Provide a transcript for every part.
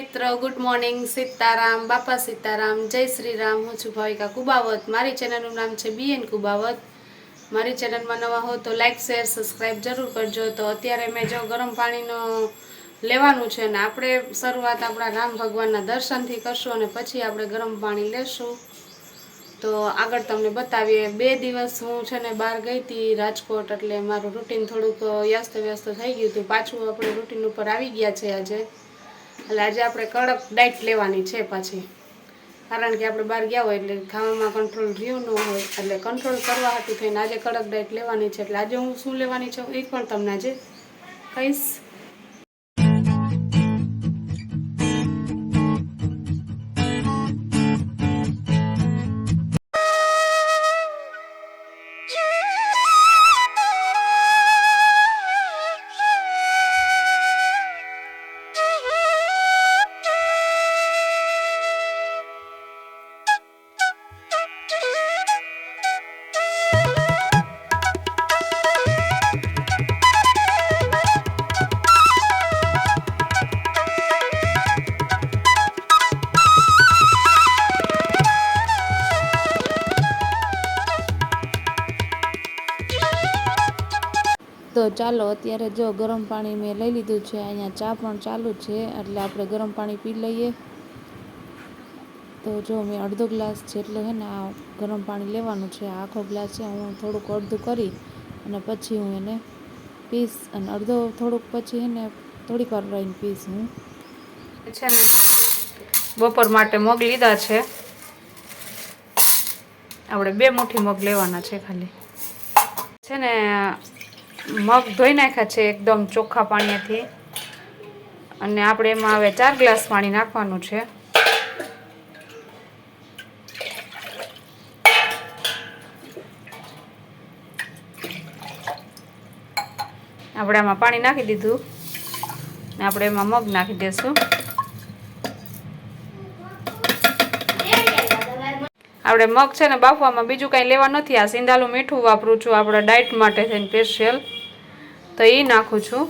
મિત્રો good morning Sitaram બાપા સીતારામ જય શ્રી રામ। હું છું ભાવિકા કુબાવત। મારી ચેનલનું નામ છે બીએન કુબાવત। મારી ચેનલમાં નવા હો તો લાઈક શેર સબસ્ક્રાઈબ જરૂર કરજો। તો અત્યારે મેં જો ગરમ પાણીનો લેવાનું છે ને આપણે શરૂઆત આપણા રામ ભગવાનના દર્શનથી કરશું અને પછી આપણે ગરમ પાણી લેશું। તો આગળ તમને બતાવીએ। 2 દિવસ હું છે ને બહાર ગઈ હતી રાજકોટ, એટલે મારું રૂટીન થોડુંક વ્યસ્ત થઈ ગયું હતું। પાછું આપણે રૂટીન ઉપર આવી ગયા છે આજે। એટલે આજે આપણે કડક ડાયટ લેવાની છે પાછી, કારણ કે આપણે બહાર ગયા હોય એટલે ખાવામાં કંટ્રોલ રહ્યું ન હોય, એટલે કંટ્રોલ કરવા હતું થઈને આજે કડક ડાયટ લેવાની છે। એટલે આજે હું શું લેવાની છું એ પણ તમને આજે કહીશ। તો ચાલો અત્યારે જો ગરમ પાણી મેં લઈ લીધું છે, અહીંયા ચા પણ ચાલુ છે, એટલે આપણે ગરમ પાણી પી લઈએ। તો જો મેં અડધો ગ્લાસ જેટલો છે ને આ ગરમ પાણી લેવાનું છે। આખો ગ્લાસ છે હું થોડુંક અડધું કરી અને પછી હું એને પીશ, અને અડધો થોડુંક પછી એને થોડીક વાર રહીને પીશ હું છે ને। બપોર માટે મગ લીધા છે આપણે, 2 મુઠ્ઠી મગ લેવાના છે ખાલી છે ને। મગ ધોઈ નાખ્યા છે એકદમ ચોખ્ખા પાણીથી, અને આપણે એમાં હવે 4 ગ્લાસ પાણી નાખવાનું છે। આપણે આમાં પાણી નાખી દીધું ને આપણે એમાં મગ નાખી દઈશું। આપણે મગ છે ને બાફવામાં બીજું કાંઈ લેવા નથી, આ સિંધાલું મીઠું વાપરું છું આપણે ડાયટ માટે થઈને સ્પેશિયલ, તો એ નાખું છું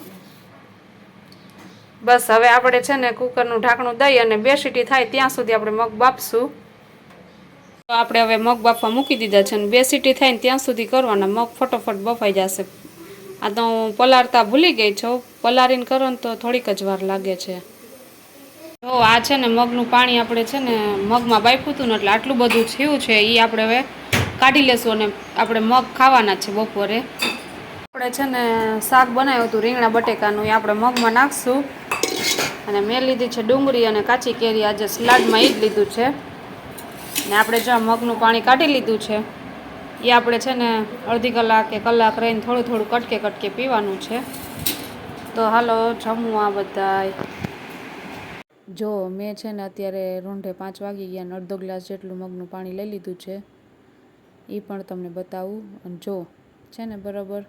બસ। હવે આપણે છે ને કુકરનું ઢાંકણું દઈ અને 2 સીટી થાય ત્યાં સુધી આપણે મગ બાફશું। તો આપણે હવે મગ બાફવા મૂકી દીધા છે, અને 2 સીટી થાય ને ત્યાં સુધી કરવાના, મગ ફટોફટ બફાઈ જશે। આ તો હું પલાળતા ભૂલી ગઈ છું, પલાળીને કરો ને તો થોડીક જ વાર લાગે છે। તો આ છે ને મગનું પાણી આપણે છે ને મગમાં બાફ્યું હતું ને એટલે આટલું બધું થયું છે, એ આપણે હવે કાઢી લેશું અને આપણે મગ ખાવાના છે બપોરે। આપણે છે ને શાક બનાવ્યું હતું રીંગણા બટેકાનું, એ આપણે મગમાં નાખશું। અને મેં લીધી છે ડુંગળી અને કાચી કેરી, આજે સલાડમાં એ જ લીધું છે। ને આપણે જો મગનું પાણી કાઢી લીધું છે એ આપણે છે ને અડધી કલાક કે કલાક રહીને થોડું કટકે પીવાનું છે। તો હાલો જમવા બધાય। જો મેં છે ને અત્યારે રોંઢે 5 વાગી ગયા અને અડધો ગ્લાસ જેટલું મગનું પાણી લઈ લીધું છે, એ પણ તમને બતાવું। અને જો છે ને બરાબર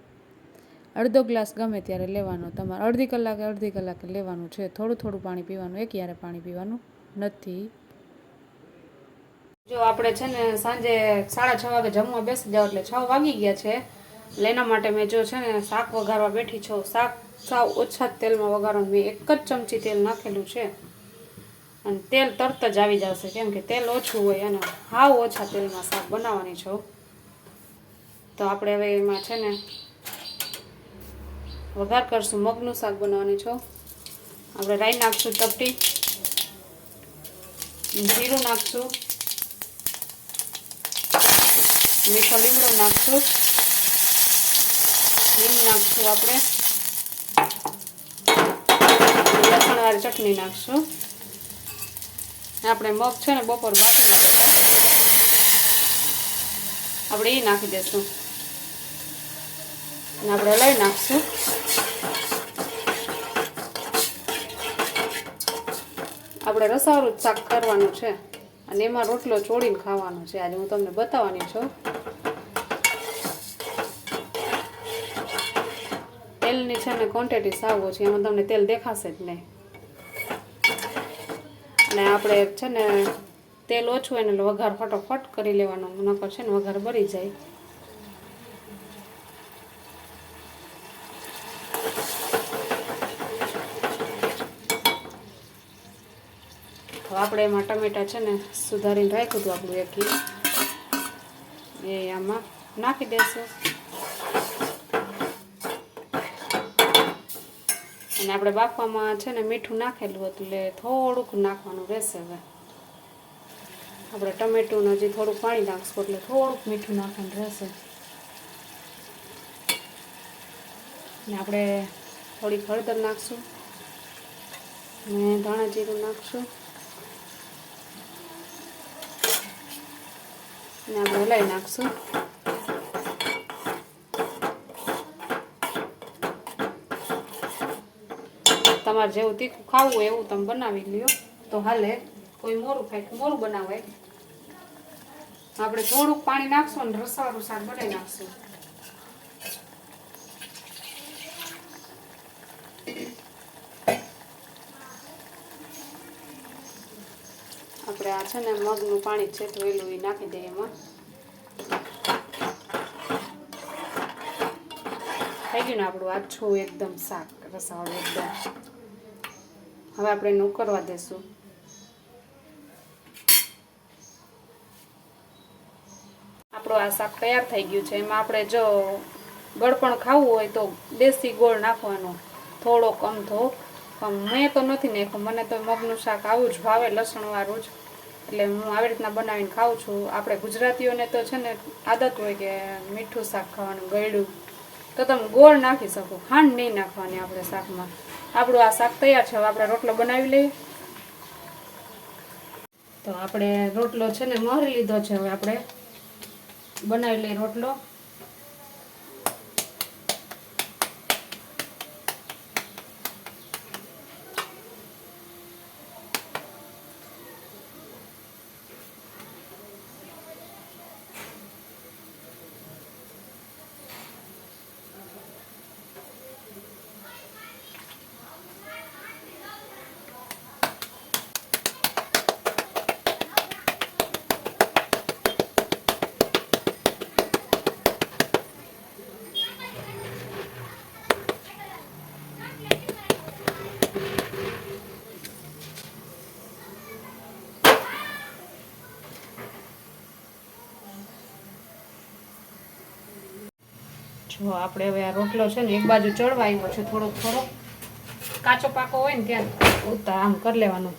અડધો ગ્લાસ ગમે ત્યારે લેવાનો, તમારે અડધી કલાકે લેવાનું છે। થોડું પાણી પીવાનું, એકયારે પાણી પીવાનું નથી। જો આપણે છે ને સાંજે 6:30 વાગે જમવા બેસી જાવ એટલે 6 વાગી ગયા છે, એટલે એના માટે મેં જો છે ને શાક વઘારવા બેઠી છું। શાક સાવ ઓછા તેલમાં વઘારવાનું, મેં 1 જ ચમચી તેલ નાખેલું છે, અને તેલ તરત જ આવી જશે, કેમ કે તેલ ઓછું હોય અને હાવ ઓછા તેલમાં શાક બનાવવાની છું। તો આપણે હવે એમાં છે ને વઘાર કરશું, મગનું શાક બનાવવાની છું। આપણે રાઈ નાખશું તપટી, જીરું નાખશું, મીઠો લીમડો નાખશું, હિંગ નાખશું, આપણે લસણવાળી ચટણી નાખશું। આપણે મગ છે ને બપોર બાફીને આપણે એ નાખી દઈશું અને આપણે લઈ નાખશું। આપણે રસાવાળું જ શાક કરવાનું છે અને એમાં રોટલો ચોળીને ખાવાનો છે, આજે હું તમને બતાવવાની છું। તેલની છે ને ક્વોન્ટિટી સાવ ઓછી, એમાં તમને તેલ દેખાશે જ નહીં। અને આપણે છે ને તેલ ઓછું હોય ને એટલે વઘાર ફટોફટ કરી લેવાનો, નકર છે ને વઘાર બળી જાય। તો આપણે એમાં ટમેટા છે ને સુધારીને રાખ્યું હતું આપણું એક એ આમાં નાખી દઈશું. અને આપણે બાફવામાં છે ને મીઠું નાખેલું હતું એટલે થોડુંક નાખવાનું રહેશે. હવે આપણે ટમેટું હજી થોડુંક પાણી નાખશું એટલે થોડુંક મીઠું નાખવાનું રહેશે. ને આપણે થોડીક હળદર નાખશું ને ધાણા જીરું નાખશું ને આપણે હલાવી નાખશું. તમારે જેવું તીખું ખાવું હોય એવું તમે બનાવી લ્યો તો હાલે. કોઈ મોરું ખાય મોરું બનાવાય. આપણે થોડુંક પાણી નાખશું ને રસાવાળું શાક બનાવી નાખશું. આપણે આ છે ને મગનું પાણી છે ધોયેલું એ નાખી દઈએ એમાં. થઈ ગયું ને આપણું આછું એકદમ શાક રસાવાળું એકદમ. હવે આપણે એને ઉકળવા દેશું. આપણું આ શાક તૈયાર થઈ ગયું છે. એમાં આપણે જો ગળપણ ખાવું હોય તો દેશી ગોળ નાખવાનો થોડોક અમથો. મેં તો નથી નાખ્યું, મને તો મગનું શાક આવું જ ભાવે, લસણવાળું જ. એટલે હું આવી રીતના બનાવીને ખાઉં છું. આપણે ગુજરાતીઓને તો છે ને આદત હોય કે મીઠું શાક ખાવાનું ગળ્યું, તો તમે ગોળ નાખી શકો, ખાંડ નહીં નાખવાની આપણે શાકમાં. આપણું આ શાક તૈયાર છે. હવે આપણે રોટલો બનાવી લઈએ. તો આપણે રોટલો છે ને મોરી લીધો છે. હવે આપણે બનાવી લઈએ રોટલો. જો આપણે હવે આ રોટલો છે ને એક બાજુ ચડવા આવ્યો છે. થોડોક કાચો પાકો હોય ને ત્યાં ઉતાર આમ કરી લેવાનું.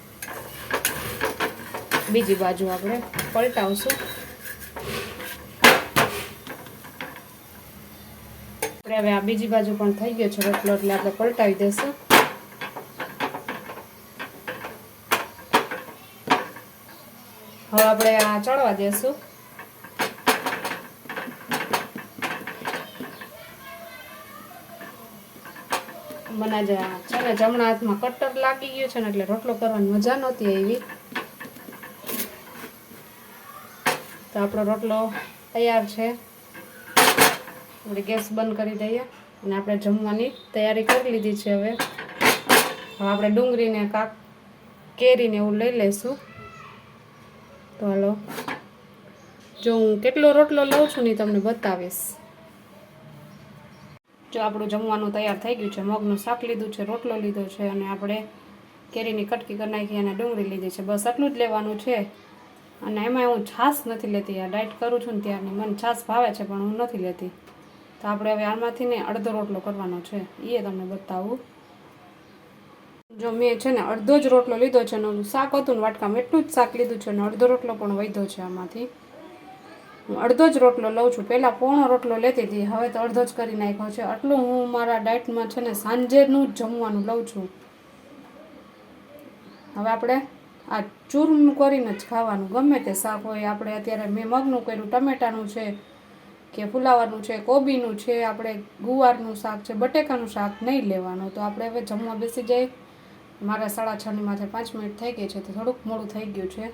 બીજી બાજુ આપણે પલટાવશું. આપણે હવે આ બીજી બાજુ પણ થઈ ગયો છે રોટલો એટલે આપણે પલટાવી દઈશું. હવે આપણે આ ચડવા દઈશું. મને છે ને જમણા હાથમાં કટર લાગી ગયું છે ને એટલે રોટલો કરવાની મજા નહોતી આવી. તો આપણો રોટલો તૈયાર છે. આપણે ગેસ બંધ કરી દઈએ અને આપણે જમવાની તૈયારી કરી લીધી છે. હવે આપણે ડુંગળીને કેરીને એવું લઈ લઈશું. તો હાલો, જો હું કેટલો રોટલો લઉં છું ને તમને બતાવીશ. જો આપણું જમવાનું તૈયાર થઈ ગયું છે. મગનું શાક લીધું છે, રોટલો લીધો છે અને આપણે કેરીની કટકી કરી નાખી અને ડુંગળી લીધી છે. બસ આટલું જ લેવાનું છે. અને એમાં હું છાશ નથી લેતી. આ ડાયટ કરું છું ને ત્યારની મને છાશ ભાવે છે પણ હું નથી લેતી. તો આપણે હવે આમાંથી ને અડધો રોટલો કરવાનો છે, એ તમને બતાવું. જો મેં છે ને અડધો જ રોટલો લીધો છે અને ઓલું શાક હતું ને વાટકામાં એટલું જ શાક લીધું છે અને અડધો રોટલો પણ વધ્યો છે. આમાંથી હું અડધો જ રોટલો લઉં છું. પહેલાં પોણો રોટલો લેતી હતી, હવે તો અડધો જ કરી નાખ્યો છે. આટલું હું મારા ડાયટમાં છે ને સાંજેનું જ જમવાનું લઉં છું. હવે આપણે આ ચૂરમું કરીને જ ખાવાનું, ગમે તે શાક હોય. આપણે અત્યારે મેં મગનું કર્યું, ટમેટાનું છે કે ફુલાવાનું છે, કોબીનું છે, આપણે ગુવારનું શાક છે, બટેકાનું શાક નહીં લેવાનું. તો આપણે હવે જમવા બેસી જઈએ. મારા 6:30 માથે 5 મિનિટ થઈ ગઈ છે તો થોડુંક મોડું થઈ ગયું છે.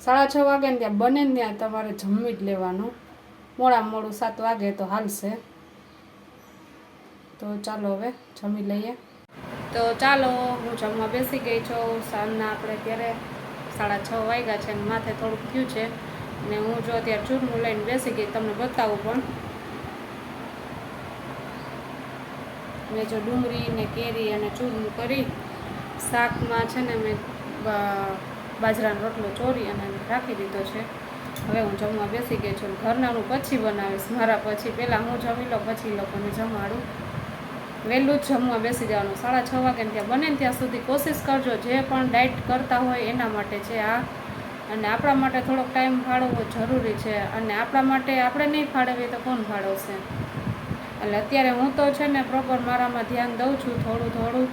6:30 વાગે ને ત્યાં બને ને ત્યાં તમારે જમી જ લેવાનું. મોડામાં મોડું 7 વાગે તો હાલશે. તો ચાલો હવે જમી લઈએ. તો ચાલો, હું જમવા બેસી ગઈ છું. સાંજના આપણે અત્યારે 6:30 વાગ્યા છે અને માથે થોડુંક થયું છે ને હું જો અત્યારે ચૂરમું લઈને બેસી ગઈ. તમને બતાવું પણ મેં જો ડુંગળી ને કેરી અને ચૂરમું કરી શાકમાં છે ને મેં બાજરાનો રોટલો ચોરી અને રાખી દીધો છે. હવે હું જમવા બેસી ગઈ છું. ઘરનાનું પછી બનાવીશ, મારા પછી. પહેલાં હું જમી લઉં, પછી લોકોને જમાડું. વહેલું જ જમવા બેસી જવાનું, 6:30 વાગે ત્યાં બને ને ત્યાં સુધી કોશિશ કરજો. જે પણ ડાયટ કરતા હોય એના માટે છે આ, અને આપણા માટે થોડોક ટાઈમ ફાળવવો જરૂરી છે. અને આપણા માટે આપણે નહીં ફાળવીએ તો કોણ ફાળવશે? એટલે અત્યારે હું તો છે ને પ્રોપર મારામાં ધ્યાન દઉં છું થોડું,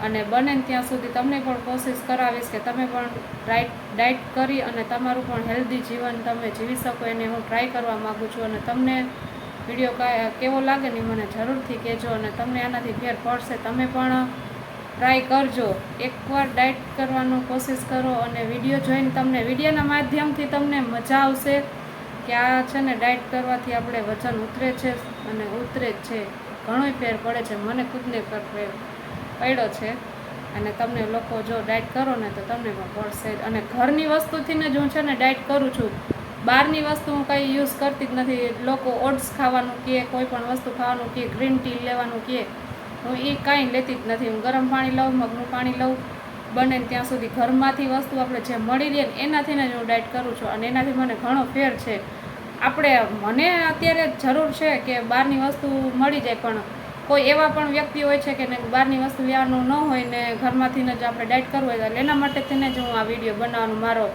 અને બને ને ત્યાં સુધી તમને પણ કોશિશ કરાવીશ કે તમે પણ ડાયટ કરી અને તમારું પણ હેલ્ધી જીવન તમે જીવી શકો, એને હું ટ્રાય કરવા માગું છું. અને તમને વિડીયો કેવો લાગે ને મને જરૂરથી કહેજો, અને તમને આનાથી ફેર પડશે. તમે પણ ટ્રાય કરજો, એકવાર ડાયટ કરવાનો કોશિશ કરો, અને વિડીયો જોઈને તમને વિડીયોના માધ્યમથી તમને મજા આવશે કે આ છે ને ડાયટ કરવાથી આપણે વજન ઉતરે છે, અને ઉતરે જ છે, ઘણોય ફેર પડે છે. મને ખુદને ફેર પડ્યો છે. અને તમને લોકો જો ડાયટ કરો ને તો તમને પણ પડશે જ. અને ઘરની વસ્તુથી જ હું છે ને ડાયટ કરું છું, બહારની વસ્તુ હું કંઈ યુઝ કરતી જ નથી. લોકો ઓટ્સ ખાવાનું કહે, કોઈ પણ વસ્તુ ખાવાનું કહે, ગ્રીન ટી લેવાનું કહે, હું એ કાંઈ લેતી જ નથી. હું ગરમ પાણી લઉં, મગનું પાણી લઉં, બને ત્યાં સુધી ઘરમાંથી વસ્તુ આપણે જે મળી રહે ને એનાથી જ હું ડાયટ કરું છું, અને એનાથી મને ઘણો ફેર છે. મને અત્યારે જરૂર છે કે બહારની વસ્તુ મળી જાય, પણ કોઈ એવા પણ વ્યક્તિ હોય છે કે બહારની વસ્તુ લેવાનું ન હોય ને ઘરમાંથી જ આપણે ડાયટ કરવું હોય, એટલે એના માટે થઈને જ હું આ વિડીયો બનાવવાનો મારો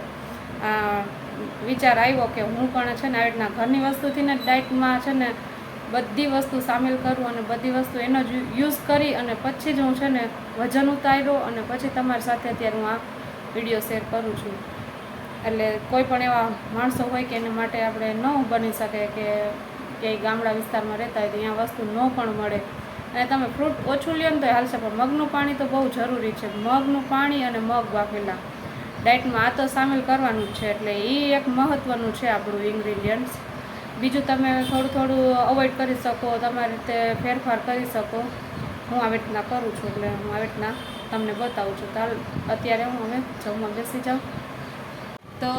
વિચાર આવ્યો કે હું પણ છે ને આવી રીતના ઘરની વસ્તુથી ને ડાયટમાં છે ને બધી વસ્તુ સામેલ કરું, અને બધી વસ્તુ એનો જ યુઝ કરી અને પછી જ હું છે ને વજન ઉતાર્યો, અને પછી તમારી સાથે અત્યારે હું આ વિડીયો શેર કરું છું. એટલે કોઈ પણ એવા માણસો હોય કે એના માટે આપણે ન બની શકે કે ક્યાંય ગામડા વિસ્તારમાં રહેતા હોય તો અહીંયા વસ્તુ ન પણ મળે, અને તમે ફ્રૂટ ઓછું લ્યો ને તો હાલશે, પણ મગનું પાણી તો બહુ જરૂરી છે. મગનું પાણી અને મગ બાફેલા ડાયટમાં આ તો સામેલ કરવાનું જ છે, એટલે એ એક મહત્ત્વનું છે આપણું ઇન્ગ્રીડિયન્ટ્સ. બીજું તમે થોડું અવોઇડ કરી શકો, તમારી રીતે ફેરફાર કરી શકો. હું આવી રીતના કરું છું, એટલે હું આવી રીતના તમને બતાવું છું. તો અત્યારે હું હવે જમવા બેસી જાઉં. તો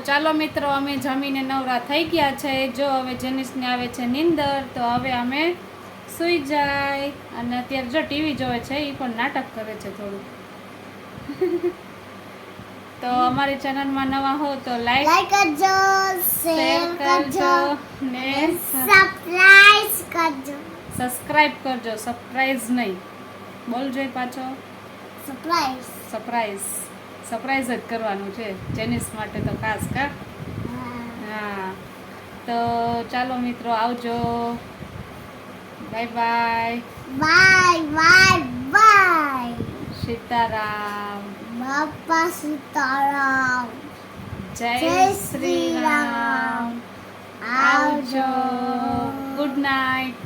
ચાલો મિત્રો, અમે જમીને નવરા થઈ ગયા છે. જો હવે જેનિસને આવે છે નીંદર, તો હવે અમે સૂઈ જાય. અને અત્યારે જો ટીવી જોવે છે, એ પણ નાટક કરે છે થોડું. તો અમારી ચેનલમાં નવા હો તો લાઈક કરજો, શેર કરજો ને સબસ્ક્રાઇબ કરજો. સરપ્રાઈઝ નહીં, બોલજો પાછો. સરપ્રાઈઝ જ કરવાનું છે જેનિસ માટે તો ખાસ. હા, તો ચાલો મિત્રો, આવજો. બાય. સીતારામ. બાપા સીતારામ. જય શ્રી રામ. આવજો. Good night.